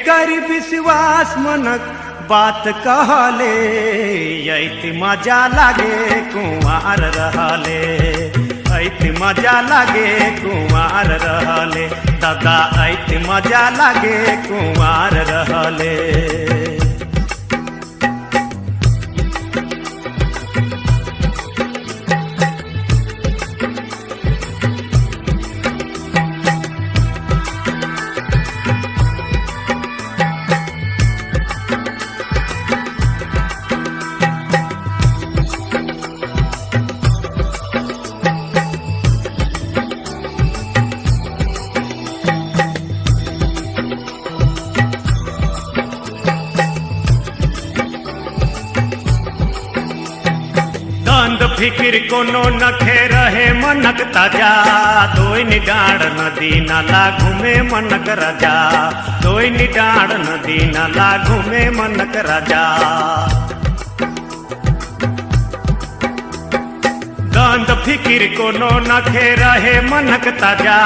कर विश्वास मनक बात कहले ऐति मजा लागे कुंवार रहले ऐति मजा लागे कुंवार रहले दादा ऐति मजा लागे कुंवार रहले। फिक्र कोनो नखे रहे मनक ताजा दोइन डाँड नदी नाला घूमे मनक राजा दोइन डाँड नदी नाला घूमे मनक राजा। गंद फिक्र कोनो नखे रहे मनक ताजा